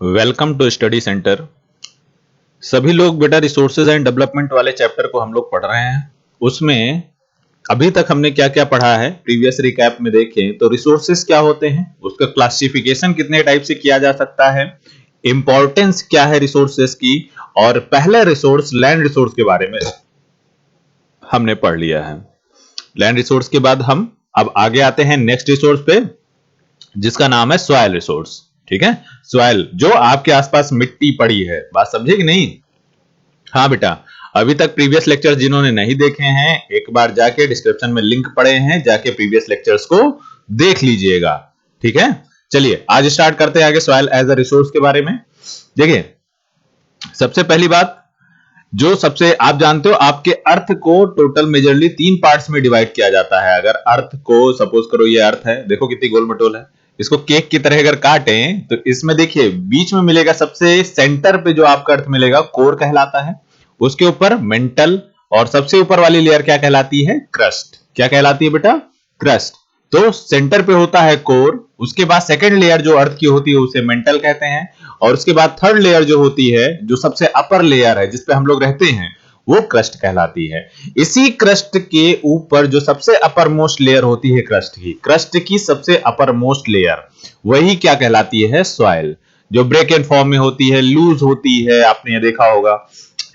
Welcome to study centre. सभी लोग बेटा रिसोर्सेज एंड डेवलपमेंट वाले चैप्टर को हम लोग पढ़ रहे हैं। उसमें अभी तक हमने क्या क्या पढ़ा है, प्रीवियस रिकैप में देखें तो रिसोर्सेज क्या होते हैं, उसका क्लासिफिकेशन कितने टाइप से किया जा सकता है, इंपॉर्टेंस क्या है रिसोर्सेज की, और पहले रिसोर्स लैंड रिसोर्स के बारे में हमने पढ़ लिया है। लैंड रिसोर्स के बाद हम अब आगे आते हैं नेक्स्ट रिसोर्स पे, जिसका नाम है सॉइल रिसोर्स। ठीक है, सॉइल जो आपके आसपास मिट्टी पड़ी है, बात समझे कि नहीं? हाँ बेटा, अभी तक प्रीवियस लेक्चर्स जिन्होंने नहीं देखे हैं एक बार जाके डिस्क्रिप्शन में लिंक पड़े हैं, जाके प्रीवियस लेक्चर्स को देख लीजिएगा। ठीक है, चलिए आज स्टार्ट करते हैं आगे सॉइल एज अ रिसोर्स के बारे में। देखिए, सबसे पहली बात, जो सबसे आप जानते हो आपके अर्थ को टोटल मेजरली 3 पार्ट्स में डिवाइड किया जाता है। अगर अर्थ को सपोज करो ये अर्थ है, देखो कितनी गोल मटोल है, इसको केक की तरह अगर काटें तो इसमें देखिए बीच में मिलेगा, सबसे सेंटर पे जो आपका अर्थ मिलेगा कोर कहलाता है, उसके ऊपर मेंटल, और सबसे ऊपर वाली लेयर क्या कहलाती है? क्रस्ट। क्या कहलाती है बेटा? क्रस्ट। तो सेंटर पे होता है कोर, उसके बाद सेकेंड लेयर जो अर्थ की होती है उसे मेंटल कहते हैं, और उसके बाद थर्ड लेयर जो होती है, जो सबसे अपर लेयर है जिसपे हम लोग रहते हैं, वो क्रस्ट कहलाती है। इसी क्रस्ट के ऊपर जो सबसे अपर मोस्ट लेयर होती है क्रस्ट की सबसे अपर मोस्ट लेयर, वही क्या कहलाती है? सॉइल। जो ब्रेक एंड फॉर्म में होती है, लूज होती है, आपने ये देखा होगा।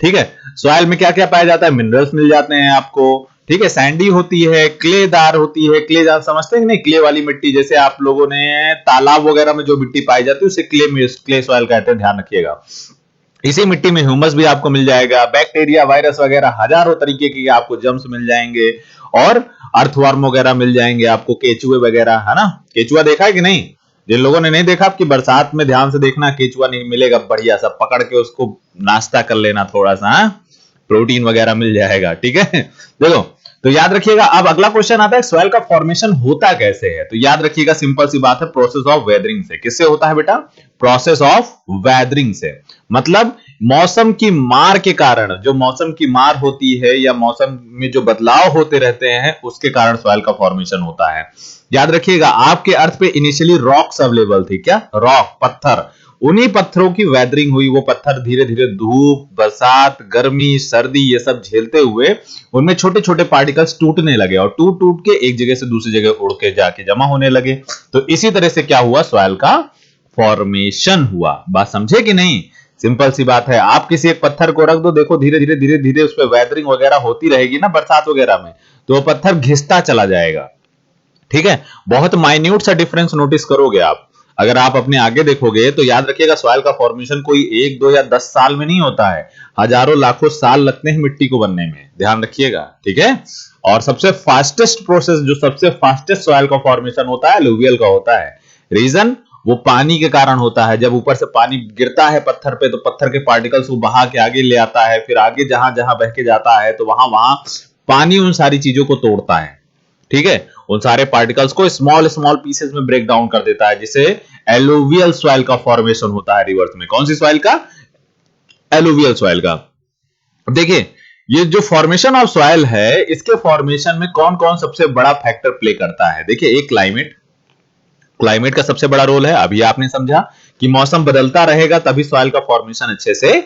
ठीक है, सॉइल में क्या क्या पाया जाता है? मिनरल्स मिल जाते हैं आपको। ठीक है, सैंडी होती है, क्लेदार होती है। क्ले आप समझते हैं कि नहीं? क्ले वाली मिट्टी, जैसे आप लोगों ने तालाब वगैरह में जो मिट्टी पाई जाती है उसे क्ले सॉइल कहते हैं, ध्यान रखिएगा। इसी मिट्टी में ह्यूमस भी आपको मिल जाएगा, बैक्टीरिया, वायरस वगैरह हजारों तरीके के आपको जर्म्स मिल जाएंगे, और अर्थवर्म वगैरह मिल जाएंगे आपको, केचुए वगैरह, है ना? केचुआ देखा है कि नहीं? जिन लोगों ने नहीं देखा, आपकी बरसात में ध्यान से देखना, केचुआ नहीं मिलेगा, बढ़िया सा पकड़ के उसको नाश्ता कर लेना थोड़ा सा, प्रोटीन वगैरह मिल जाएगा। ठीक है, देखो तो याद रखिएगा। अब अगला क्वेश्चन आता है सॉइल का फॉर्मेशन होता कैसे है, तो याद रखिएगा सिंपल सी बात है, प्रोसेस ऑफ वेदरिंग से। किससे होता है बेटा? प्रोसेस ऑफ वेदरिंग से। मतलब मौसम की मार के कारण, जो मौसम की मार होती है या मौसम में जो बदलाव होते रहते हैं उसके कारण सॉइल का फॉर्मेशन होता है। याद रखिएगा, आपके अर्थ पे इनिशियली रॉक्स अवेलेबल थी। क्या? रॉक, पत्थर। उन्हीं पत्थरों की वेदरिंग हुई, वो पत्थर धीरे धीरे धूप, बरसात, गर्मी, सर्दी ये सब झेलते हुए उनमें छोटे छोटे पार्टिकल्स टूटने लगे, और टूट टूट के एक जगह से दूसरी जगह उड़ के जाके जमा होने लगे। तो इसी तरह से क्या हुआ? सॉइल का फॉर्मेशन हुआ। बात समझे कि नहीं? सिंपल सी बात है, आप किसी एक पत्थर को रख दो, देखो धीरे धीरे धीरे धीरे उस पर वेदरिंग वगैरह होती रहेगी ना बरसात वगैरह में, तो वो पत्थर घिसता चला जाएगा। ठीक है, बहुत माइन्यूट सा डिफरेंस नोटिस करोगे आप अगर आप अपने आगे देखोगे। तो याद रखिएगा, सॉइल का फॉर्मेशन कोई 1, 2 या 10 साल में नहीं होता है, हजारों लाखों साल लगते हैं मिट्टी को बनने में, ध्यान रखिएगा। ठीक है, और सबसे फास्टेस्ट प्रोसेस, जो सबसे फास्टेस्ट सॉइल का फॉर्मेशन होता है, एलुवियल का होता है। रीजन, वो पानी के कारण होता है। जब ऊपर से पानी गिरता है पत्थर पे, तो पत्थर के पार्टिकल्स को बहा के आगे ले आता है, फिर आगे जहां जहां बह के जाता है तो वहां वहां पानी उन सारी चीजों को तोड़ता है। ठीक है, उन सारे पार्टिकल्स को स्मॉल स्मॉल पीसेस में ब्रेक डाउन कर देता है, जिसे एलुवियल सॉइल का फॉर्मेशन होता है रिवर्स में। कौन सी सॉइल का? एलुवियल सॉइल का। देखिए, ये जो फॉर्मेशन ऑफ सॉइल है, इसके फॉर्मेशन में कौन कौन सबसे बड़ा फैक्टर प्ले करता है? देखिए, एक क्लाइमेट, क्लाइमेट का सबसे बड़ा रोल है। अभी आपने समझा कि मौसम बदलता रहेगा तभी सॉइल का फॉर्मेशन अच्छे से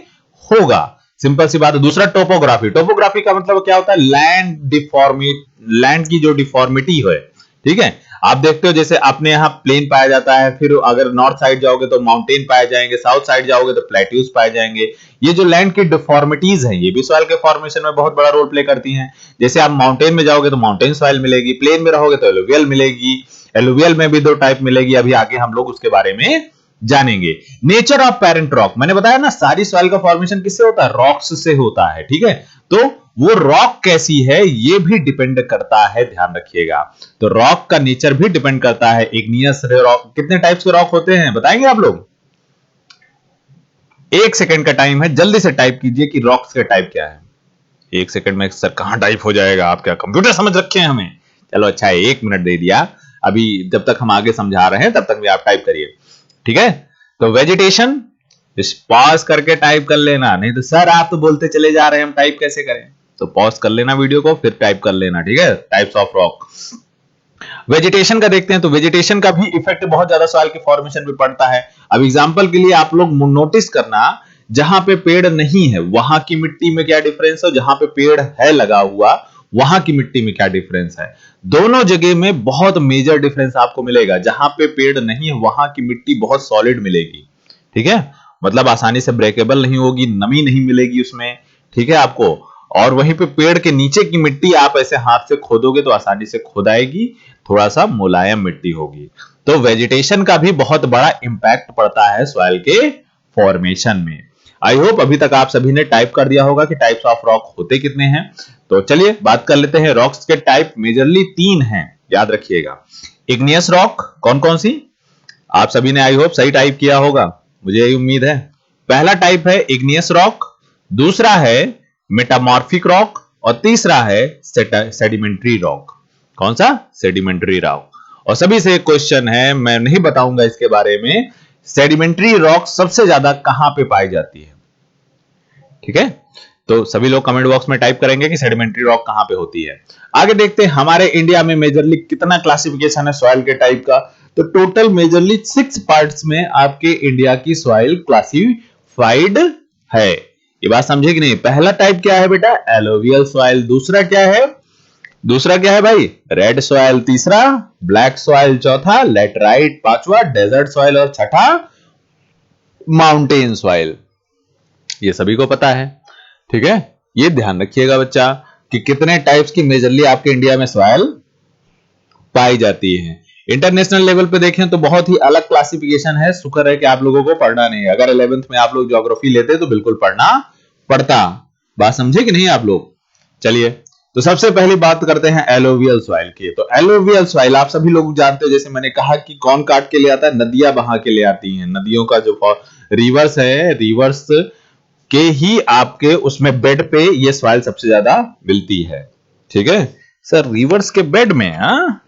होगा, सिंपल सी बात है। दूसरा टोपोग्राफी। टोपोग्राफी का मतलब क्या होता है? लैंड डिफॉर्मिटी, लैंड की जो डिफॉर्मिटी है। ठीक है, आप देखते हो जैसे अपने यहाँ प्लेन पाया जाता है, फिर अगर नॉर्थ साइड जाओगे तो माउंटेन पाए जाएंगे, साउथ साइड जाओगे तो प्लेट्यूज पाए जाएंगे। ये जो लैंड की डिफॉर्मिटीज हैं, ये भी सॉइल के फॉर्मेशन में बहुत बड़ा रोल प्ले करती हैं। जैसे आप माउंटेन में जाओगे तो माउंटेन सॉइल मिलेगी, प्लेन में रहोगे तो एलुवियल मिलेगी। एलुवियल में भी 2 टाइप मिलेगी, अभी आगे हम लोग उसके बारे में जानेंगे। नेचर ऑफ पेरेंट रॉक, मैंने बताया ना सारी सॉइल का फॉर्मेशन किससे होता है? रॉक्स से होता है। ठीक है, तो वो रॉक कैसी है ये भी डिपेंड करता है, ध्यान रखिएगा। तो रॉक का नेचर भी डिपेंड करता है। इग्नियस रॉक, कितने टाइप्स के रॉक होते हैं बताएंगे आप लोग? 1 सेकंड का टाइम है, जल्दी से टाइप कीजिए कि रॉक्स के टाइप क्या है। 1 सेकंड में सर कहां टाइप हो जाएगा? आप क्या कंप्यूटर समझ रखे हैं हमें? चलो अच्छा है, 1 मिनट दे दिया। अभी जब तक हम आगे समझा रहे हैं तब तक भी आप टाइप करिए। ठीक है, तो वेजिटेशन, पॉज करके टाइप कर लेना, नहीं तो सर आप तो बोलते चले जा रहे हैं, हम टाइप कैसे करें? तो पॉज कर लेना वीडियो को, फिर टाइप कर लेना। ठीक है, टाइप्स ऑफ रॉक। वेजिटेशन का देखते हैं तो वेजिटेशन का भी इफेक्ट बहुत ज्यादा सॉइल के फॉर्मेशन पे पड़ता है। अब एग्जांपल के लिए आप लोग नोटिस करना, जहां पे पेड़ नहीं है वहां की मिट्टी में क्या डिफरेंस है, जहां पे पेड़ है लगा हुआ वहां की मिट्टी में क्या डिफरेंस है। दोनों जगह में बहुत मेजर डिफरेंस आपको मिलेगा। जहां पे पेड़ नहीं है वहां की मिट्टी बहुत सॉलिड मिलेगी, ठीक है, मतलब आसानी से ब्रेकेबल नहीं होगी, नमी नहीं मिलेगी उसमें, ठीक है आपको। और वहीं पे पेड़ के नीचे की मिट्टी आप ऐसे हाथ से खोदोगे तो आसानी से खोद आएगी, थोड़ा सा मुलायम मिट्टी होगी। तो वेजिटेशन का भी बहुत बड़ा इंपैक्ट पड़ता है सॉइल के फॉर्मेशन में। आई होप अभी तक आप सभी ने टाइप कर दिया होगा कि टाइप्स ऑफ रॉक होते कितने हैं। तो चलिए बात कर लेते हैं। रॉक्स के टाइप मेजरली 3 हैं, याद रखिएगा। इग्नियस रॉक कौन कौन सी, आप सभी ने आई होप सही टाइप किया होगा, मुझे यही उम्मीद है। पहला टाइप है इग्नियस रॉक, दूसरा है मेटामॉर्फिक रॉक और तीसरा है सेडिमेंट्री रॉक। कौन सा, सेडिमेंट्री रॉक। और सभी से एक क्वेश्चन है, मैं नहीं बताऊंगा इसके बारे में, सेडिमेंट्री रॉक सबसे ज्यादा कहां पे पाई जाती है, ठीक है। तो सभी लोग कमेंट बॉक्स में टाइप करेंगे कि सेडिमेंट्री रॉक कहां पे होती है। आगे देखते हैं हमारे इंडिया में मेजरली कितना क्लासिफिकेशन है सॉइल के टाइप का। तो टोटल मेजरली 6 पार्ट्स में आपके इंडिया की सॉइल क्लासिफाइड है। ये बात समझे कि नहीं। पहला टाइप क्या है बेटा, एलोवियल सॉइल। दूसरा क्या है भाई, रेड सॉइल। तीसरा ब्लैक सॉइल। चौथा लेटराइट। पांचवा डेजर्ट सॉइल और छठा माउंटेन सॉइल। ये सभी को पता है, ठीक है। ये ध्यान रखिएगा बच्चा कि कितने टाइप्स की मेजरली आपके इंडिया में सॉइल पाई जाती है। इंटरनेशनल लेवल पे देखें तो बहुत ही अलग क्लासिफिकेशन है। शुक्र है कि आप लोगों को पढ़ना नहीं है, अगर 11th में आप लोग ज्योग्राफी लेते तो बिल्कुल पढ़ना पड़ता। बात समझे कि नहीं आप लोग। चलिए तो सबसे पहली बात करते हैं एलोवियल सॉइल की। तो एलोवियल सॉइल आप सभी लोग जानते हो, जैसे मैंने कहा कि कौन काट के ले आता है, नदियां बहा के ले आती हैं। नदियों का जो रिवर्स है, रिवर्स के ही आपके उसमें बेड पे ये सॉइल सबसे ज्यादा मिलती है, ठीक है। सर रिवर्स के बेड में, हाँ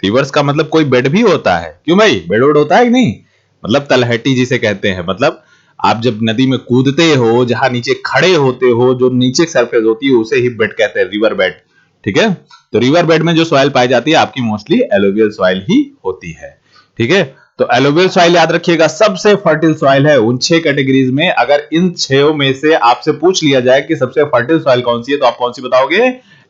रिवर्स का मतलब कोई बेड भी होता है, क्यों भाई, बेड वोड होता है कि नहीं, मतलब तलहटी जिसे कहते हैं, मतलब आप जब नदी में कूदते हो, जहां नीचे खड़े होते हो, जो नीचे सरफेस होती है उसे ही बेड कहते हैं, रिवर बेड, ठीक है। तो रिवर बेड में जो सॉइल पाई जाती है आपकी मोस्टली एलोवियल सॉइल ही होती है, ठीक है। तो एलोवियल सॉइल याद रखिएगा सबसे फर्टिल सॉइल है उन 6 कैटेगरीज में। अगर इन 6 में से आपसे पूछ लिया जाए कि सबसे फर्टिल सॉइल कौन सी है, तो आप कौन सी बताओगे,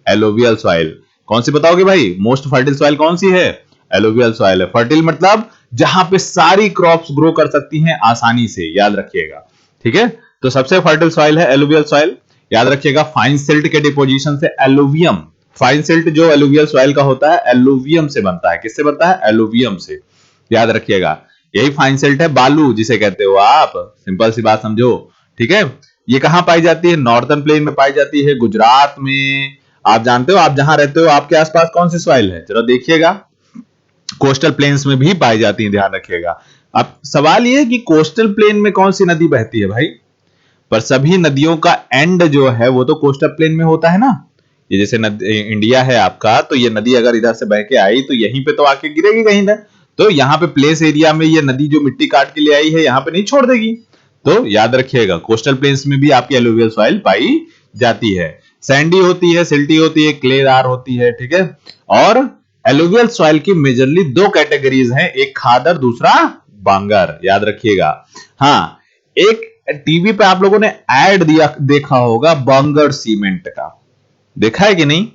एलोवियल सॉइल। कौन सी बताओगे भाई, मोस्ट फर्टिल सॉइल कौन सी है, एलोवियल सॉइल है। फर्टिल मतलब जहां पे सारी क्रॉप्स ग्रो कर सकती हैं आसानी से, याद रखिएगा, ठीक है। तो सबसे फर्टिल सॉइल है एलोवियल सॉइल। याद रखिएगा फाइन सिल्ट के डिपोजिशन से एलुवियम, फाइन सिल्ट जो एलुवियल सॉइल का होता है एलुवियम से बनता है। किससे बनता है, एलुवियम से, याद रखिएगा। यही फाइन सिल्ट है, बालू जिसे कहते हो आप, सिंपल सी बात समझो, ठीक है। ये कहां पाई जाती है, नॉर्दर्न प्लेन में पाई जाती है, गुजरात में। आप जानते हो आप जहां रहते हो आपके आसपास कौन सी सॉइल है, जरा देखिएगा। कोस्टल प्लेन्स में भी पाई जाती है, ध्यान रखिएगा। अब सवाल ये है कि कोस्टल प्लेन में कौन सी नदी बहती है भाई, पर सभी नदियों का एंड जो है वो तो कोस्टल प्लेन में होता है ना। ये जैसे इंडिया है आपका, तो ये नदी अगर इधर से बह के आई तो यहीं पे तो आके गिरेगी कहीं ना। तो यहाँ पे प्लेस एरिया में ये नदी जो मिट्टी काट के ले आई है यहाँ पे नहीं छोड़ देगी। तो याद रखिएगा कोस्टल प्लेन्स में भी आपकी एलुवियल सॉइल पाई जाती है। सैंडी होती है, सिल्टी होती है, क्लेदार होती है, ठीक है। और एलुवियल सॉइल की मेजरली 2 कैटेगरीज हैं, एक खादर दूसरा बांगर, याद रखिएगा। हाँ, एक टीवी पे आप लोगों ने एड दिया देखा होगा बांगर सीमेंट का, देखा है कि नहीं।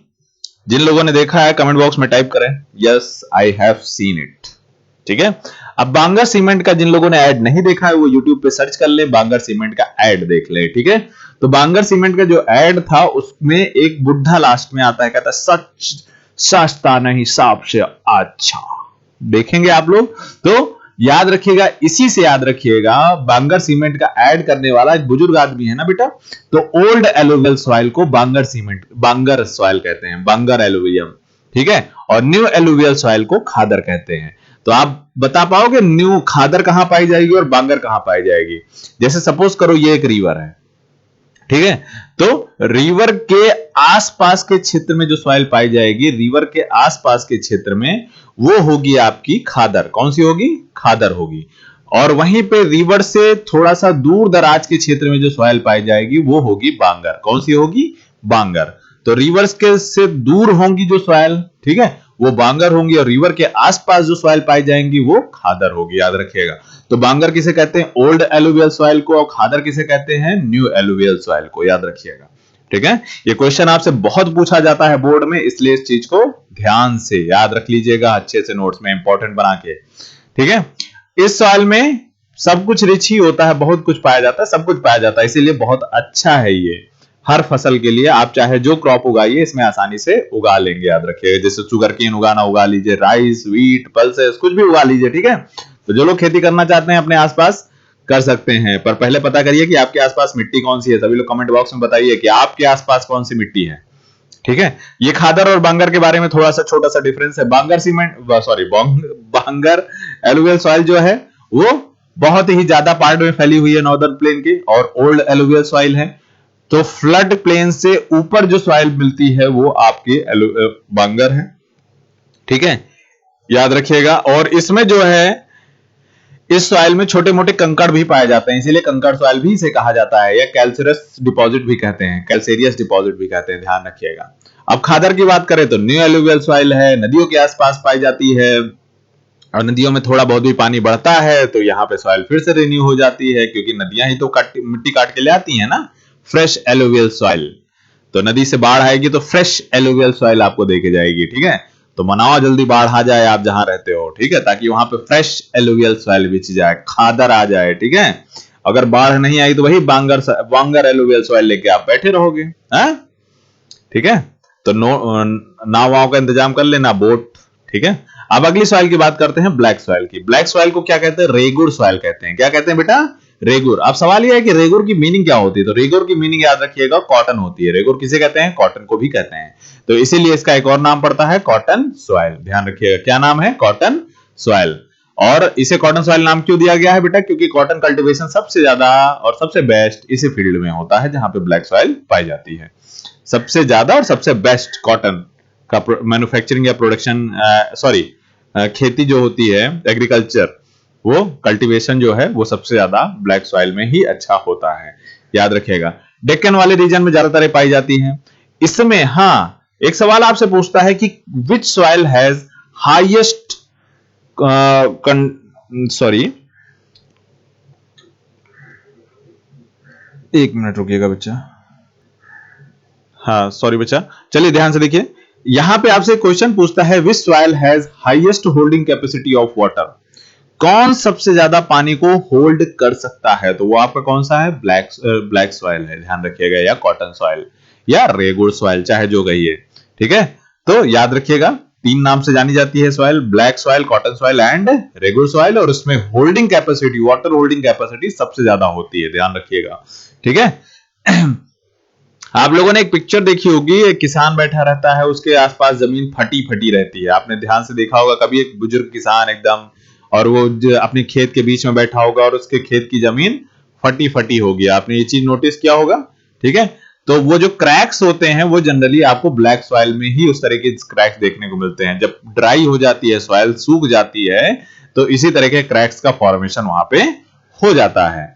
जिन लोगों ने देखा है कमेंट बॉक्स में टाइप करें, yes I have seen it, ठीक है। अब बांगर सीमेंट का जिन लोगों ने ऐड नहीं देखा है वो यूट्यूब पे सर्च कर ले, बांगर सीमेंट का ऐड देख ले, ठीक है। तो बांगर सीमेंट का जो ऐड था उसमें एक बुढ़ा लास्ट में आता है, कहता है सच सस्ता नहीं सांप से अच्छा, देखेंगे आप लोग। तो याद रखिएगा, इसी से याद रखिएगा, बांगर सीमेंट का ऐड करने वाला एक बुजुर्ग आदमी है ना बेटा। तो ओल्ड एलुवियल सॉइल को बांगर सीमेंट, बांगर सॉइल कहते हैं, बांगर एलुवियम, ठीक है। और न्यू एलुवियल सॉइल को खादर कहते हैं। तो आप बता पाओगे न्यू खादर कहां पाई जाएगी और बांगर कहां पाई जाएगी। जैसे सपोज करो ये एक रिवर है, ठीक है। तो रिवर के आसपास के क्षेत्र में जो सॉइल पाई जाएगी, रिवर के आसपास के क्षेत्र में, वो होगी आपकी खादर। कौन सी होगी, खादर होगी। और वहीं पे रिवर से थोड़ा सा दूर दराज के क्षेत्र में जो सॉइल पाई जाएगी वो होगी बांगर। कौन सी होगी, बांगर। तो रिवर्स के से दूर होंगी जो सॉइल, ठीक है, वो बांगर होंगी, और रिवर के आसपास जो सॉइल पाई जाएंगी वो खादर होगी, याद रखिएगा। तो बांगर किसे कहते हैं? ओल्ड एलुवियल सॉइल को, और खादर किसे कहते हैं? न्यू एलुवियल सॉइल को, याद रखिएगा। ठीक है, ये क्वेश्चन आपसे बहुत पूछा जाता है बोर्ड में, इसलिए इस चीज को ध्यान से याद रख लीजिएगा अच्छे से नोट्स में इंपॉर्टेंट बना के। ठीक है, इस सॉइल में सब कुछ रिच ही होता है, बहुत कुछ पाया जाता है, सब कुछ पाया जाता है, इसीलिए बहुत अच्छा है ये हर फसल के लिए। आप चाहे जो क्रॉप उगाइए इसमें आसानी से उगा लेंगे, याद रखिएगा। जैसे शुगर केन उगाना, उगा लीजिए, राइस, व्हीट, पल्सेस, कुछ भी उगा लीजिए। ठीक है, तो जो लोग खेती करना चाहते हैं अपने आसपास कर सकते हैं, पर पहले पता करिए कि आपके आसपास मिट्टी कौन सी है। सभी लोग कमेंट बॉक्स में बताइए कि आपके आसपास कौन सी मिट्टी है। ठीक है, ये खादर और बांगर के बारे में थोड़ा सा छोटा सा डिफरेंस है। बांगर सीमेंट, सॉरी, बांगर एलुवियल सॉइल जो है वो बहुत ही ज्यादा पार्ट में फैली हुई है नॉर्दर्न प्लेन के, और ओल्ड एलुवियल सॉइल है। तो फ्लड प्लेन से ऊपर जो सॉइल मिलती है वो आपके बांगर है। ठीक है, याद रखिएगा। और इसमें जो है, इस सॉइल में छोटे मोटे कंकड़ भी पाए जाते हैं, इसीलिए कंकड़ सॉइल भी इसे कहा जाता है, या कैल्सरस डिपॉजिट भी कहते हैं, कैल्सेरियस डिपॉजिट भी कहते हैं, ध्यान रखिएगा। अब खादर की बात करें तो न्यू एलुवियल सॉइल है, नदियों के आसपास पाई जाती है, और नदियों में थोड़ा बहुत भी पानी बढ़ता है तो यहाँ पे सॉइल फिर से रिन्यू हो जाती है, क्योंकि नदियां ही तो मिट्टी काट के ले आती है ना, फ्रेश एलुवियल सॉइल। तो नदी से बाढ़ आएगी तो फ्रेश एलुवियल सॉइल आपको देके जाएगी। ठीक है, तो मनाओ जल्दी बाढ़ आ जाए आप जहां रहते हो। ठीक है, ताकि वहां पे फ्रेश एलुवियल सॉइल बिछ जाए, खादर आ जाए। ठीक है, अगर बाढ़ नहीं आई तो वही बांगर एलुवियल सॉइल लेके आप बैठे रहोगे। ठीक है, तो नाव वाव का इंतजाम कर लेना, बोट। ठीक है, अब अगली सॉइल की बात करते हैं, ब्लैक सॉइल की। ब्लैक सॉइल को क्या कहते हैं? रेगुर सॉइल कहते हैं। क्या कहते हैं बेटा? रेगुर। अब सवाल यह है कि रेगुर की मीनिंग क्या होती है? तो रेगुर की मीनिंग याद रखिएगा, कॉटन होती है। रेगुर किसे कहते हैं? कॉटन को भी कहते हैं, तो इसीलिए इसका एक और नाम पड़ता है कॉटन सॉइल। ध्यान रखिएगा, क्या नाम है? Cotton soil. और इसे कॉटन सॉइल नाम क्यों दिया गया है बेटा? क्योंकि कॉटन कल्टीवेशन सबसे ज्यादा और सबसे बेस्ट इसी फील्ड में होता है जहां पे ब्लैक सॉइल पाई जाती है। सबसे ज्यादा और सबसे बेस्ट कॉटन का मैन्युफैक्चरिंग या प्रोडक्शन, सॉरी, खेती जो होती है, एग्रीकल्चर, वो कल्टीवेशन जो है वो सबसे ज्यादा ब्लैक सॉइल में ही अच्छा होता है, याद रखिएगा। डेक्कन वाले रीजन में ज्यादातर पाई जाती हैं। इसमें हाँ, एक सवाल आपसे पूछता है कि विच सॉइल हैज हाईएस्ट, सॉरी, एक मिनट रुकिएगा बच्चा। हाँ सॉरी बच्चा, चलिए ध्यान से देखिए। यहां पे आपसे क्वेश्चन पूछता है विच soil has highest holding capacity of water. कौन सबसे ज्यादा पानी को होल्ड कर सकता है? तो वो आपका कौन सा है? ब्लैक सॉइल है, ध्यान रखिएगा, या कॉटन सॉइल, या रेगुर सॉइल, चाहे जो कहिए। ठीक है, तो याद रखिएगा, तीन नाम से जानी जाती है soil, black soil, cotton soil and regur soil, और उसमें holding capacity, water holding capacity सबसे ज्यादा होती है, ध्यान रखिएगा। ठीक है, आप लोगों ने एक पिक्चर देखी होगी, एक किसान बैठा रहता है, उसके आसपास जमीन फटी फटी रहती है, आपने ध्यान से देखा होगा कभी, एक बुजुर्ग किसान एकदम, और वो अपने खेत के बीच में बैठा होगा और उसके खेत की जमीन फटी फटी होगी, आपने ये चीज नोटिस किया होगा। ठीक है, तो वो जो क्रैक्स होते हैं वो जनरली आपको ब्लैक सॉइल में ही उस तरह के क्रैक्स देखने को मिलते हैं। जब ड्राई हो जाती है सॉइल, सूख जाती है, तो इसी तरह के क्रैक्स का फॉर्मेशन वहां पे हो जाता है।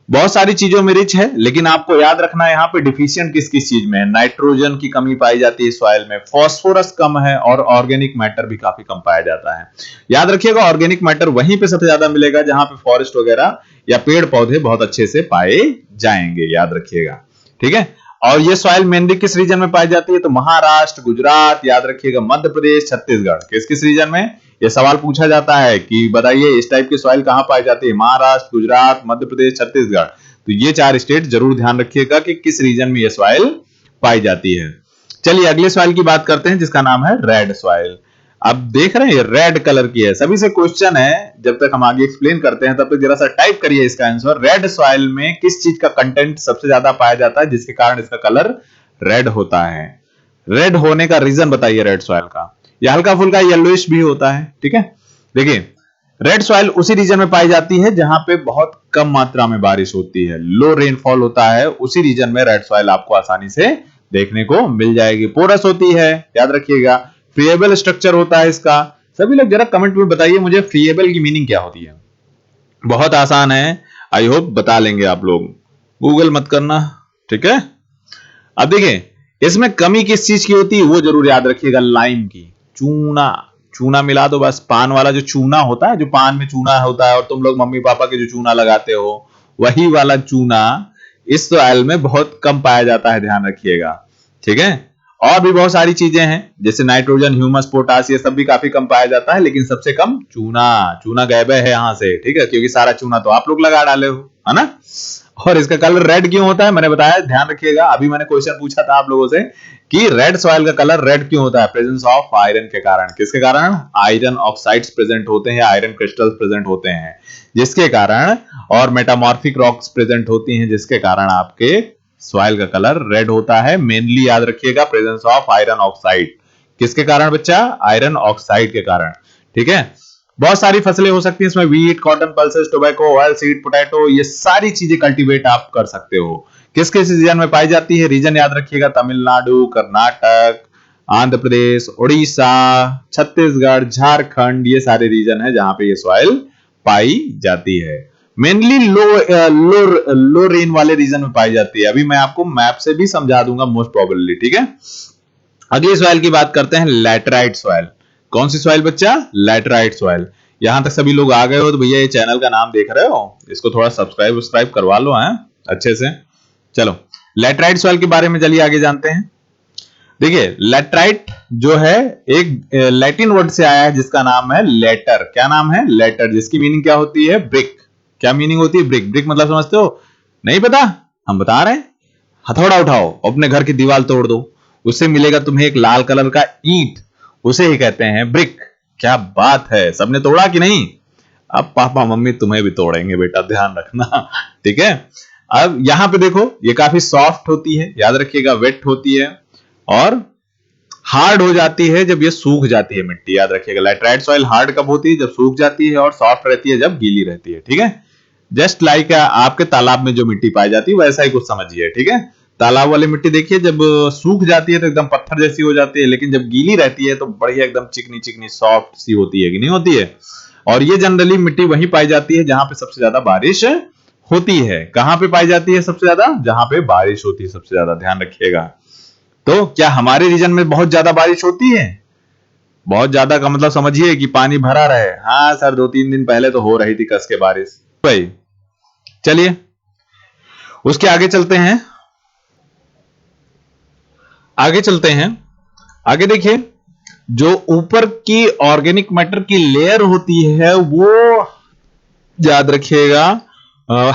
बहुत सारी चीजों में रिच है, लेकिन आपको याद रखना है यहाँ पे डिफिशियंट किस किस चीज में है। नाइट्रोजन की कमी पाई जाती है सॉइल में, फास्फोरस कम है, और ऑर्गेनिक मैटर भी काफी कम पाया जाता है। याद रखिएगा, ऑर्गेनिक मैटर वहीं पे सबसे ज्यादा मिलेगा जहां पे फॉरेस्ट वगैरह या पेड़ पौधे बहुत अच्छे से पाए जाएंगे, याद रखिएगा। ठीक है, और ये सॉइल मेनली किस रीजन में पाई जाती है? तो महाराष्ट्र, गुजरात, याद रखिएगा, मध्य प्रदेश, छत्तीसगढ़, किस किस रीजन में ये सवाल पूछा जाता है कि बताइए इस टाइप की सॉइल कहां पाई जाती है? महाराष्ट्र, गुजरात, मध्य प्रदेश, छत्तीसगढ़। तो ये चार स्टेट जरूर ध्यान रखिएगा कि किस रीजन में ये सॉइल पाई जाती है। चलिए अगले सॉइल की बात करते हैं, जिसका नाम है रेड सॉइल। अब देख रहे हैं रेड कलर की है, सभी से क्वेश्चन है, जब तक हम आगे एक्सप्लेन करते हैं तब तक जरा सा टाइप करिए इसका आंसर। रेड सॉइल में किस चीज का कंटेंट सबसे ज्यादा पाया जाता है जिसके कारण इसका कलर रेड होता है? रेड होने का रीजन बताइए रेड सॉइल का। यह हल्का फुल्का येलोइश भी होता है। ठीक है, देखिए, रेड सॉइल उसी रीजन में पाई जाती है जहां पे बहुत कम मात्रा में बारिश होती है, लो रेनफॉल होता है, उसी रीजन में रेड सॉइल आपको आसानी से देखने को मिल जाएगी। पोरस होती है, याद रखिएगा, फ्रीएबल स्ट्रक्चर होता है इसका। सभी लोग जरा कमेंट में बताइए मुझे फ्रीएबल की मीनिंग क्या होती है। बहुत आसान है, आई होप बता लेंगे आप लोग, गूगल मत करना। ठीक है, अब देखिए इसमें कमी किस चीज की होती है वो जरूर याद रखिएगा, लाइम की। चूना, चूना मिला दो बस। पान वाला जो चूना होता है, जो पान में चूना होता है और तुम लोग मम्मी पापा के जो चूना लगाते हो, वही वाला चूना इस सॉइल में बहुत कम पाया जाता है, ध्यान रखिएगा। ठीक है, और भी बहुत सारी चीजें हैं जैसे नाइट्रोजन, ह्यूमस, पोटास, ये सब भी काफी कम पाया जाता है, लेकिन सबसे कम चूना। चूना गायब है यहाँ से, ठीक है, क्योंकि सारा चूना तो आप लोग लगा डाले हो, है ना। और इसका कलर रेड क्यों होता है, मैंने बताया, ध्यान रखिएगा। अभी मैंने क्वेश्चन पूछा था आप लोगों से कि रेड सॉइल का कलर रेड क्यों होता है, प्रेजेंस ऑफ आयरन के कारण। किसके कारण? आयरन ऑक्साइड्स प्रेजेंट होते हैं, आयरन क्रिस्टल्स प्रेजेंट होते हैं, जिसके कारण, और मेटामॉर्फिक रॉक्स प्रेजेंट होती हैं, जिसके कारण आपके सॉइल का कलर रेड होता है। मेनली याद रखिएगा, प्रेजेंस ऑफ आयरन ऑक्साइड। किसके कारण बच्चा? आयरन ऑक्साइड के कारण। ठीक है, बहुत सारी फसलें हो सकती हैं इसमें, wheat, cotton, pulses, tobacco, oil seed, potato, ये सारी चीजें कल्टीवेट आप कर सकते हो। किस किस रीजन में पाई जाती है? रीजन याद रखिएगा, तमिलनाडु, कर्नाटक, आंध्र प्रदेश, उड़ीसा, छत्तीसगढ़, झारखंड, ये सारे रीजन है जहां पे ये सॉइल पाई जाती है। मेनली लो रेन वाले रीजन में पाई जाती है। अभी मैं आपको मैप से भी समझा दूंगा मोस्ट प्रोबेबली। ठीक है, अगली सॉइल की बात करते हैं, लैटराइट सॉइल। कौन सी सॉइल बच्चा? Laterite soil. यहां तक सभी लोग आ गए हो तो भैया ये चैनल का नाम देख रहे हो, इसको थोड़ा सब्सक्राइब करवा लो हैं अच्छे से। चलो लैटराइट सॉइल के बारे में चलिए आगे जानते हैं। देखिए लैटराइट जो है एक लैटिन वर्ड से आया है जिसका नाम है लेटर। क्या नाम है? लेटर, जिसकी मीनिंग क्या होती है? ब्रिक। क्या मीनिंग होती है ब्रिक? ब्रिक मतलब समझते हो? नहीं पता? हम बता रहे हैं। हथौड़ा उठाओ, अपने घर की दीवार तोड़ दो, उससे मिलेगा तुम्हें एक लाल कलर का ईंट, उसे ही कहते हैं ब्रिक। क्या बात है, सबने तोड़ा कि नहीं? अब पापा मम्मी तुम्हें भी तोड़ेंगे बेटा, ध्यान रखना। ठीक है, अब यहां पे देखो, ये काफी सॉफ्ट होती है, याद रखिएगा, वेट होती है, और हार्ड हो जाती है जब ये सूख जाती है मिट्टी। याद रखिएगा, लैटराइट सॉइल हार्ड कब होती है? जब सूख जाती है, और सॉफ्ट रहती है जब गीली रहती है। ठीक है, जस्ट लाइक आपके तालाब में जो मिट्टी पाई जाती है वैसा ही कुछ समझिए। ठीक है, तालाब वाली मिट्टी देखिए, जब सूख जाती है तो एकदम पत्थर जैसी हो जाती है, लेकिन जब गीली रहती है तो बढ़िया एकदम चिकनी चिकनी सॉफ्ट सी होती है कि नहीं होती है। और ये जनरली मिट्टी वहीं पाई जाती है जहां पे सबसे ज्यादा बारिश होती है। कहां पे पाई जाती है सबसे ज्यादा? जहां पे बारिश होती है सबसे ज्यादा, ध्यान रखिएगा। तो क्या हमारे रीजन में बहुत ज्यादा बारिश होती है? बहुत ज्यादा का मतलब समझिए कि पानी भरा रहे। हाँ सर, 2-3 दिन पहले तो हो रही थी कस के बारिश भाई। चलिए उसके आगे चलते हैं, आगे देखिए, जो ऊपर की ऑर्गेनिक मैटर की लेयर होती है वो याद रखिएगा,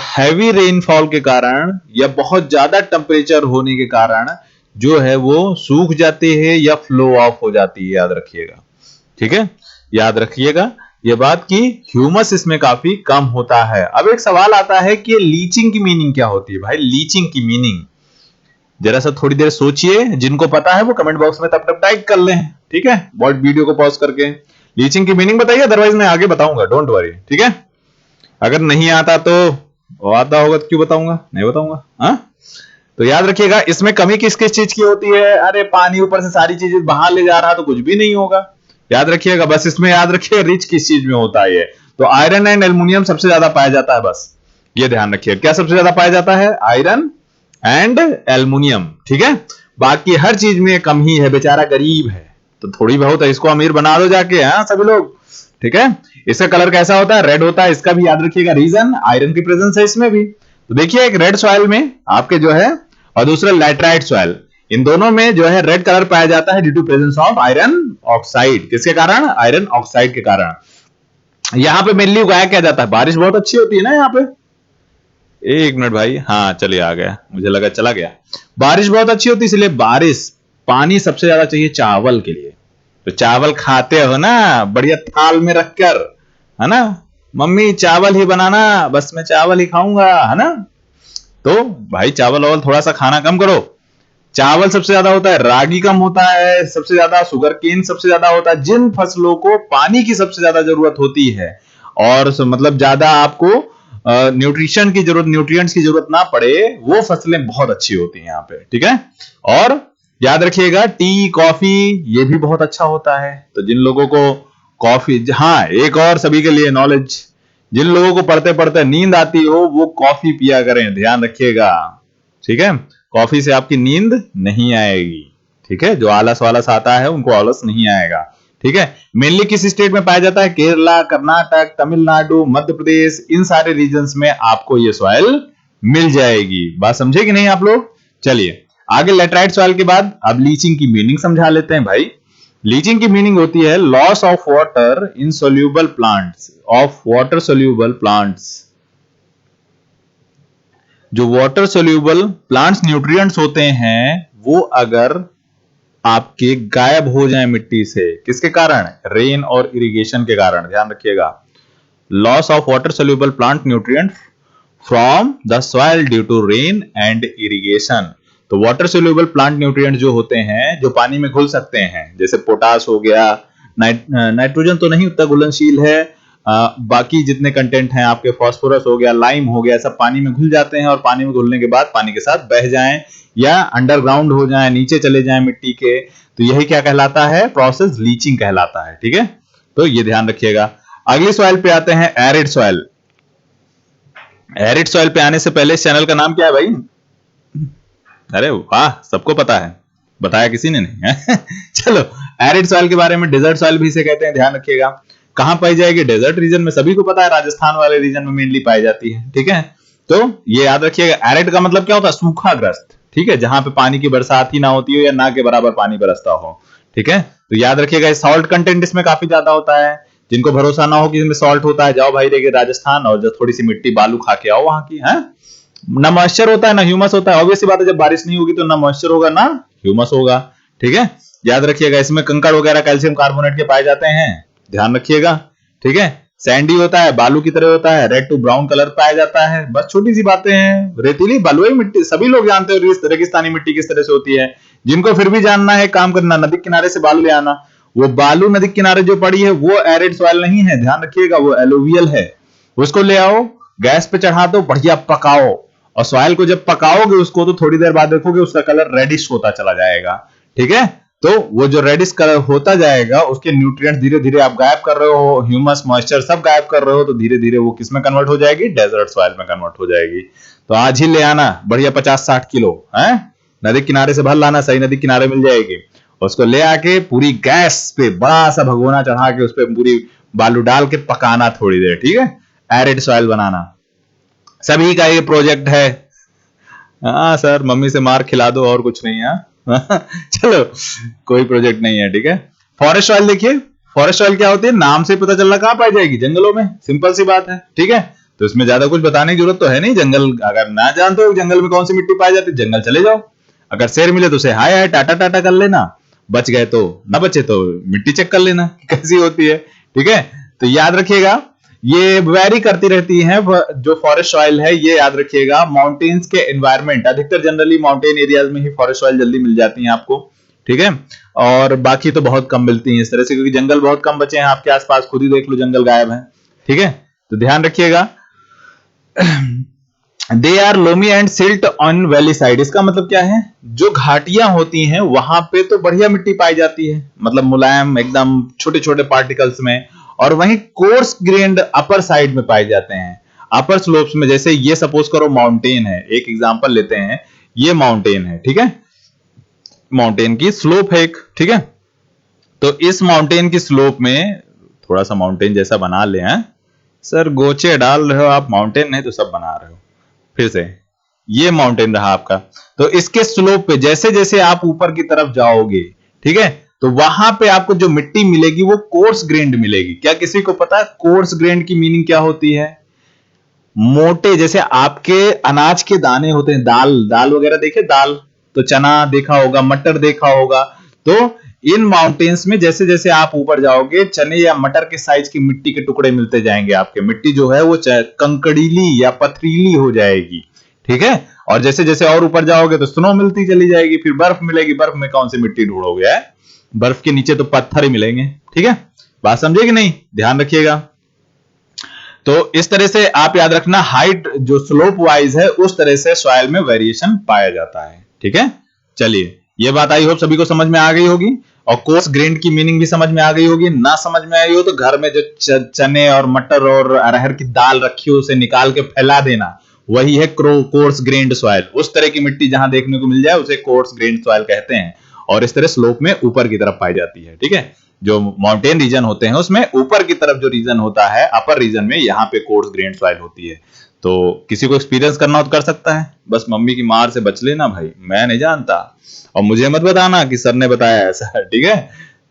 हैवी रेनफॉल के कारण या बहुत ज्यादा टेम्परेचर होने के कारण जो है वो सूख जाती है या फ्लो ऑफ हो जाती है, याद रखिएगा। ठीक है, याद रखिएगा ये बात कि ह्यूमस इसमें काफी कम होता है। अब एक सवाल आता है कि लीचिंग की मीनिंग क्या होती है? भाई लीचिंग की मीनिंग जरा सा थोड़ी देर सोचिए, जिनको पता है वो कमेंट बॉक्स में तब तक टाइप कर लें। ठीक है, बहुत वीडियो को पॉज करके लीचिंग की मीनिंग बताइए, अदरवाइज मैं आगे बताऊंगा, डोंट वरी। ठीक है, अगर नहीं आता तो, आता होगा तो क्यों बताऊंगा, नहीं बताऊंगा। हाँ, तो याद रखिएगा इसमें कमी किस किस चीज की होती है? अरे पानी ऊपर से सारी चीजें बाहर ले जा रहा तो कुछ भी नहीं होगा। याद रखिएगा, बस इसमें याद रखिए रिच किस चीज में होता है। ये तो आयरन एंड एल्युमिनियम सबसे ज्यादा पाया जाता है, बस ये ध्यान रखिए। क्या सबसे ज्यादा पाया जाता है? Iron and aluminium. ठीक है, बाकी हर चीज में कम ही है, बेचारा गरीब है तो थोड़ी बहुत है, इसको अमीर बना दो जाके। हाँ सभी लोग, ठीक है। इसका कलर कैसा होता है? रेड होता है। इसका भी याद रखिएगा रीजन, आयरन की प्रेजेंस है इसमें भी। तो देखिए एक रेड सॉइल में आपके जो है, और दूसरा लैटराइट सॉइल, इन दोनों में जो है रेड कलर पाया जाता है due to presence of iron oxide. किसके कारण? आयरन ऑक्साइड के कारण। यहां पे मेनली उगाया क्या जाता है? बारिश बहुत अच्छी होती है ना यहाँ पे। एक मिनट भाई, हाँ चलिए आ गया, मुझे लगा चला गया। बारिश बहुत अच्छी होती है, इसलिए बारिश, पानी सबसे ज्यादा चाहिए चावल के लिए। तो चावल खाते हो ना बढ़िया थाल में रखकर, है ना, मम्मी चावल ही बनाना, बस मैं चावल ही खाऊंगा, है ना। तो भाई चावल और थोड़ा सा खाना कम करो। चावल सबसे ज्यादा होता है, रागी कम होता है, सबसे ज्यादा शुगर केन सबसे ज्यादा होता है। जिन फसलों को पानी की सबसे ज्यादा जरूरत होती है और मतलब ज्यादा आपको न्यूट्रिशन की जरूरत, न्यूट्रिएंट्स की जरूरत ना पड़े, वो फसलें बहुत अच्छी होती हैं यहाँ पे। ठीक है, और याद रखिएगा टी, कॉफी, ये भी बहुत अच्छा होता है। तो जिन लोगों को कॉफी, हाँ एक और सभी के लिए नॉलेज, जिन लोगों को पढ़ते पढ़ते नींद आती हो वो कॉफी पिया करें, ध्यान रखिएगा। ठीक है, कॉफी से आपकी नींद नहीं आएगी। ठीक है, जो आलस वालस आता है उनको आलस नहीं आएगा। ठीक है। मेनली किस स्टेट में पाया जाता है? केरला, कर्नाटक, तमिलनाडु, मध्य प्रदेश, इन सारे रीजन्स में आपको ये सॉइल मिल जाएगी। बात समझे कि नहीं आप लोग? चलिए आगे लेटराइट सॉइल के बाद अब लीचिंग की मीनिंग समझा लेते हैं भाई। लीचिंग की मीनिंग होती है loss of water in soluble plants, of water soluble plants. जो वाटर सोल्यूबल प्लांट्स न्यूट्रिएंट्स होते हैं वो अगर आपके गायब हो जाए मिट्टी से, किसके कारण? रेन और इरिगेशन के कारण। ध्यान रखिएगा, loss of water soluble plant nutrient from the soil due to rain and irrigation. तो वाटर सोल्यूबल प्लांट न्यूट्रिएंट जो होते हैं जो पानी में घुल सकते हैं, जैसे पोटास हो गया, नाइट्रोजन तो नहीं उतना घुलनशील है, बाकी जितने कंटेंट हैं आपके, फास्फोरस हो गया, लाइम हो गया, सब पानी में घुल जाते हैं और पानी में घुलने के बाद पानी के साथ बह जाएं या अंडरग्राउंड हो जाएं, नीचे चले जाएं मिट्टी के, तो यही क्या कहलाता है? प्रोसेस लीचिंग कहलाता है। ठीक है, तो ये ध्यान रखिएगा। अगली सॉइल पे आते हैं, एरिड सॉइल। एरिड सॉइल पे आने से पहले इस चैनल का नाम क्या है भाई? अरे वाह, सबको पता है, बताया किसी ने नहीं है। चलो, एरिड सॉइल के बारे में, डेजर्ट सॉइल भी इसे कहते हैं, ध्यान रखिएगा। कहां पाई जाएगी? डेजर्ट रीजन में, सभी को पता है, राजस्थान वाले रीजन में मेनली पाई जाती है। ठीक है, तो ये याद रखिएगा। एरिड का मतलब क्या होता है? सूखाग्रस्त। ठीक है, जहां पे पानी की बरसात ही ना होती हो या ना के बराबर पानी बरसता हो। ठीक है, तो याद रखिएगा सॉल्ट कंटेंट इसमें काफी ज्यादा होता है। जिनको भरोसा ना हो कि इसमें सॉल्ट होता है, जाओ भाई देखिए राजस्थान और जो थोड़ी सी मिट्टी बालू खा के आओ वहां की, है ना मॉइस्चर होता है ना ह्यूमस होता है। ऑब्वियस सी बात है, जब बारिश नहीं होगी तो ना मॉइस्चर होगा ना ह्यूमस होगा। ठीक है, याद रखिएगा। इसमें कंकड़ वगैरह कैल्शियम कार्बोनेट के पाए जाते हैं, ध्यान रखिएगा। ठीक है, सैंडी होता है, बालू की तरह होता है, रेड टू ब्राउन कलर पाया जाता है। बस छोटी सी बातें हैं। रेतीली बलुई मिट्टी सभी लोग जानते हो, रेगिस्तानी मिट्टी किस तरह से होती है। जिनको फिर भी जानना है, काम करना, नदी किनारे से बालू ले आना। वो बालू नदी किनारे जो पड़ी है वो एरिड सॉइल नहीं है, ध्यान रखिएगा, वो एलुवियल है। उसको ले आओ, गैस पे चढ़ा दो, बढ़िया पकाओ, और सॉइल को जब पकाओगे उसको तो थोड़ी देर बाद देखोगे उसका कलर रेडिश होता चला जाएगा। ठीक है, तो वो जो रेडिश कलर होता जाएगा उसके न्यूट्रिएंट धीरे धीरे आप गायब कर रहे हो, ह्यूमस मॉइस्चर सब गायब कर रहे हो, तो धीरे धीरे वो किस में कन्वर्ट हो जाएगी? डेजर्ट सॉइल में कन्वर्ट हो जाएगी। तो आज ही ले आना बढ़िया 50-60 किलो, है नदी किनारे से भर लाना, सही नदी किनारे मिल जाएगी। उसको ले आके पूरी गैस पे बड़ा सा भगोना चढ़ा के उस पर पूरी बालू डाल के पकाना थोड़ी देर। ठीक है, एरिड सॉइल बनाना सभी का ये प्रोजेक्ट है। हाँ सर, मम्मी से मार खिला दो और कुछ नहीं है। चलो, कोई प्रोजेक्ट नहीं है। ठीक है, फॉरेस्ट ऑयल देखिए, फॉरेस्ट ऑयल क्या होती है? नाम से पता चल रहा, कहां पाई जाएगी? जंगलों में, सिंपल सी बात है। ठीक है, तो इसमें ज्यादा कुछ बताने की जरूरत तो है नहीं। जंगल अगर ना जानते हो जंगल में कौन सी मिट्टी पाई जाती है, जंगल चले जाओ। अगर शेर मिले तो उसे हाय हाय टाटा टाटा कर लेना, बच गए तो, ना बचे तो मिट्टी चेक कर लेना कैसी होती है। ठीक है, तो याद रखिएगा ये वेरी करती रहती है। जो फॉरेस्ट ऑयल है ये याद रखिएगा, माउंटेन्स के एनवायरमेंट, अधिकतर जनरली माउंटेन एरियाज में ही फॉरेस्ट ऑयल जल्दी मिल जाती है आपको। ठीक है, और बाकी तो बहुत कम मिलती है इस तरह से, क्योंकि जंगल बहुत कम बचे हैं आपके आसपास, खुद ही देख लो जंगल गायब है। ठीक है, तो ध्यान रखिएगा। They are loamy and silt on valley side. इसका मतलब क्या है? जो घाटियां होती हैं वहां पे तो बढ़िया मिट्टी पाई जाती है, मतलब मुलायम एकदम छोटे छोटे पार्टिकल्स में, और वहीं कोर्स ग्रेन्ड अपर साइड में पाए जाते हैं, अपर स्लोप्स में। जैसे ये सपोज करो माउंटेन है, एक एग्जांपल लेते हैं, ये माउंटेन है। ठीक है, माउंटेन की स्लोप है एक। ठीक है, तो इस माउंटेन की स्लोप में थोड़ा सा माउंटेन जैसा बना ले हैं सर, गोचे डाल रहे हो आप, माउंटेन नहीं तो सब बना रहे हो। फिर से ये माउंटेन रहा आपका, तो इसके स्लोप पे जैसे जैसे आप ऊपर की तरफ जाओगे, ठीक है, तो वहां पे आपको जो मिट्टी मिलेगी वो कोर्स ग्रेन्ड मिलेगी। क्या किसी को पता है कोर्स ग्रेन्ड की मीनिंग क्या होती है? मोटे, जैसे आपके अनाज के दाने होते हैं, दाल दाल वगैरह देखे, दाल तो चना देखा होगा, मटर देखा होगा। तो इन माउंटेन्स में जैसे जैसे आप ऊपर जाओगे, चने या मटर के साइज की मिट्टी के टुकड़े मिलते जाएंगे आपके। मिट्टी जो है वो कंकड़ीली या पथरीली हो जाएगी। ठीक है, और जैसे जैसे और ऊपर जाओगे तो स्नो मिलती चली जाएगी, फिर बर्फ मिलेगी। बर्फ में कौन सी मिट्टी ढूंढोगे? है बर्फ के नीचे तो पत्थर ही मिलेंगे। ठीक है, बात समझे कि नहीं? ध्यान रखिएगा। तो इस तरह से आप याद रखना, हाइट जो स्लोप वाइज है उस तरह से सॉइल में वेरिएशन पाया जाता है। ठीक है, चलिए, ये बात आई होप सभी को समझ में आ गई होगी, और कोर्स ग्रेन्ड की मीनिंग भी समझ में आ गई होगी। ना समझ में आई हो तो घर में जो चने और मटर और अरहर की दाल रखी हो उसे निकाल के फैला देना, वही है कोर्स ग्रेन्ड सॉइल। उस तरह की मिट्टी जहां देखने को मिल जाए उसे कोर्स ग्रेन्ड सॉइल कहते हैं, और इस तरह स्लोप में ऊपर की तरफ पाई जाती है। ठीक है, जो माउंटेन रीजन होते हैं उसमें ऊपर की तरफ जो रीजन होता है, अपर रीजन में, यहाँ पे कोर्स ग्रेन सॉइल होती है। तो किसी को एक्सपीरियंस करना हो तो कर सकता है, बस मम्मी की मार से बच लेना भाई, मैं नहीं जानता, और मुझे मत बताना कि सर ने बताया ऐसा, ठीक है।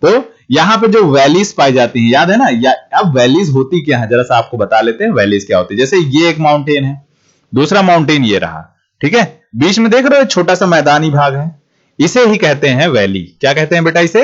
तो यहाँ पे जो वैलीज पाई जाती हैं, याद है ना, या अब वैलीज होती क्या है जरा सा आपको बता लेते हैं, वैलीज क्या होती है। जैसे ये एक माउंटेन है, दूसरा माउंटेन ये रहा, ठीक है, बीच में देख रहे हो छोटा सा मैदानी भाग है, इसे ही कहते हैं वैली। क्या कहते हैं बेटा इसे?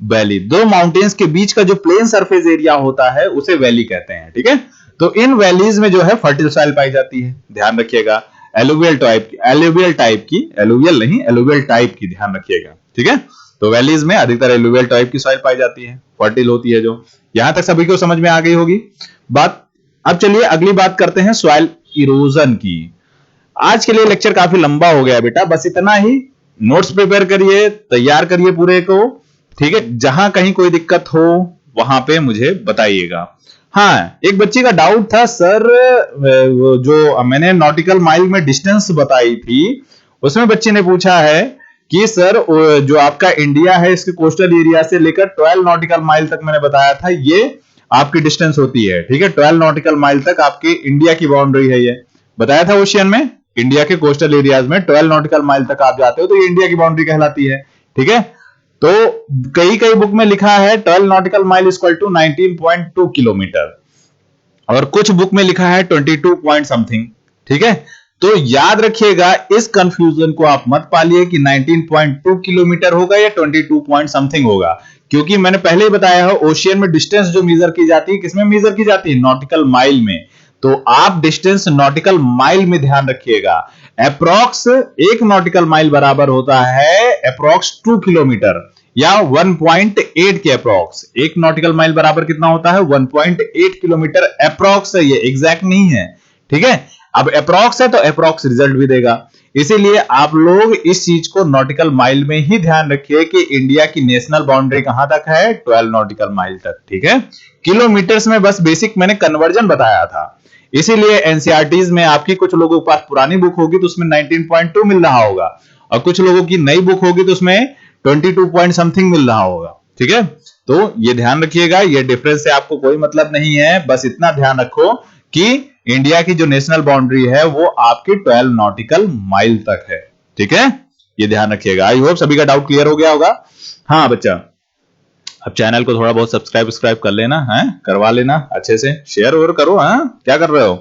वैली। दो माउंटेन्स के बीच का जो प्लेन सरफेस एरिया होता है उसे वैली कहते हैं, ठीक है। तो इन वैलीज में जो है फर्टिल सॉइल पाई जाती है, ध्यान रखिएगा। एलुवियल टाइप की, एलुवियल टाइप की, एलुवियल नहीं, एलुवियल टाइप की, ध्यान रखिएगा, ठीक है। तो वैलीज में अधिकतर एलुवियल टाइप की सॉइल पाई जाती है, फर्टिल होती है। जो यहां तक सभी को समझ में आ गई होगी बात। अब चलिए अगली बात करते हैं सॉइल इरोजन की। आज के लिए लेक्चर काफी लंबा हो गया बेटा, बस इतना ही। नोट्स प्रिपेयर करिए, तैयार करिए पूरे को, ठीक है। जहां कहीं कोई दिक्कत हो वहां पे मुझे बताइएगा। हाँ, एक बच्चे का डाउट था, सर वो जो मैंने नॉटिकल माइल में डिस्टेंस बताई थी, उसमें बच्चे ने पूछा है कि सर जो आपका इंडिया है इसके कोस्टल एरिया से लेकर 12 नॉटिकल माइल तक मैंने बताया था, ये आपकी डिस्टेंस होती है, ठीक है। 12 नॉटिकल माइल तक आपकी इंडिया की बाउंड्री है, ये बताया था ओशियन में। इंडिया के कोस्टल एरियाज में 12 नॉटिकल माइल तक आप जाते हो तो ये इंडिया की बाउंड्री कहलाती है, ठीक है। तो कई कई बुक में लिखा है 12 nautical mile equal to 19.2 kilometre, और कुछ बुक में लिखा है 22 पॉइंट समथिंग, ठीक है। तो याद रखिएगा, इस कंफ्यूजन को आप मत पालिए कि 19.2 किलोमीटर होगा या 22 पॉइंट समथिंग होगा, क्योंकि मैंने पहले ही बताया है ओशियन में डिस्टेंस जो मेजर की जाती है, किसमें मेजर की जाती है? नॉटिकल माइल में। तो आप डिस्टेंस नॉटिकल माइल में ध्यान रखिएगा। अप्रॉक्स एक नॉटिकल माइल बराबर होता है अप्रॉक्स 2 किलोमीटर या 1.8 के अप्रॉक्स। एक नॉटिकल माइल बराबर कितना होता है? 1.8 किलोमीटर अप्रॉक्स है, ये एग्जैक्ट नहीं है, ठीक है। अब अप्रॉक्स है तो अप्रॉक्स रिजल्ट भी देगा, इसीलिए आप लोग इस चीज को नॉटिकल माइल में ही ध्यान रखिए कि इंडिया की नेशनल बाउंड्री कहां तक है? 12 नॉटिकल माइल तक, ठीक है। किलोमीटर्स में बस बेसिक मैंने कन्वर्जन बताया था, इसीलिए एनसीईआरटीज में आपकी कुछ लोगों के पास पुरानी बुक होगी तो उसमें 19.2 मिल रहा होगा, और कुछ लोगों की नई बुक होगी तो उसमें 22 पॉइंट समथिंग मिल रहा होगा, ठीक है। तो ये ध्यान रखिएगा, ये डिफरेंस से आपको कोई मतलब नहीं है, बस इतना ध्यान रखो कि इंडिया की जो नेशनल बाउंड्री है वो आपकी 12 नॉटिकल माइल तक है, ठीक है। ये ध्यान रखिएगा। आई होप सभी का डाउट क्लियर हो गया होगा। हाँ बच्चा, अब चैनल को थोड़ा बहुत सब्सक्राइब कर लेना है, करवा लेना अच्छे से, शेयर और करो। हाँ, क्या कर रहे हो?